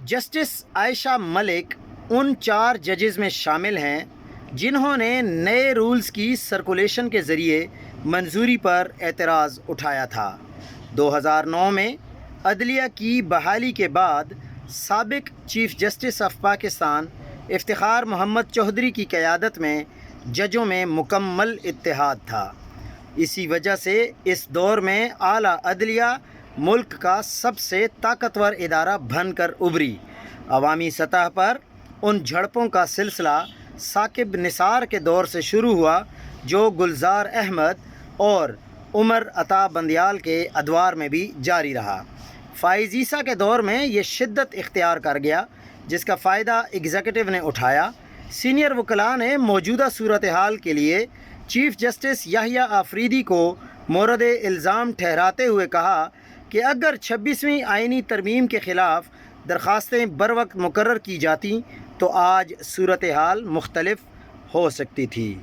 Justice عائشہ ملک ان 4 ججز میں شامل ہیں جنہوں نے نئے رولز کی سرکولیشن کے ذریعے منظوری پر اعتراض اٹھایا تھا۔ 2009 میں عدلیہ کی بحالی کے بعد سابق chief justice of Pakistan Iftikhar Muhammad Chaudhry کی قیادت میں ججوں میں مکمل اتحاد تھا۔ اسی وجہ سے اس دور میں اعلیٰ عدلیہ ملک کا سب سے طاقتور ادارہ بن کر ابھری۔ عوامی سطح پر ان جھڑپوں کا سلسلہ ثاقب نثار کے دور سے شروع ہوا جو گلزار احمد اور عمر عطا بندیال کے ادوار میں بھی جاری رہا۔ فائز عیسیٰ کے دور میں یہ شدت اختیار کر گیا جس کا فائدہ ایگزیکٹو نے اٹھایا۔ سینئر وکلاء نے موجودہ صورتحال کے لیے چیف جسٹس یحییٰ آفریدی کو مورد الزام ٹھہراتے ہوئے کہا کہ اگر 26ویں آئینی ترمیم کے خلاف درخواستیں بروقت مقرر کی جاتیں تو آج صورتحال مختلف ہو سکتی تھی۔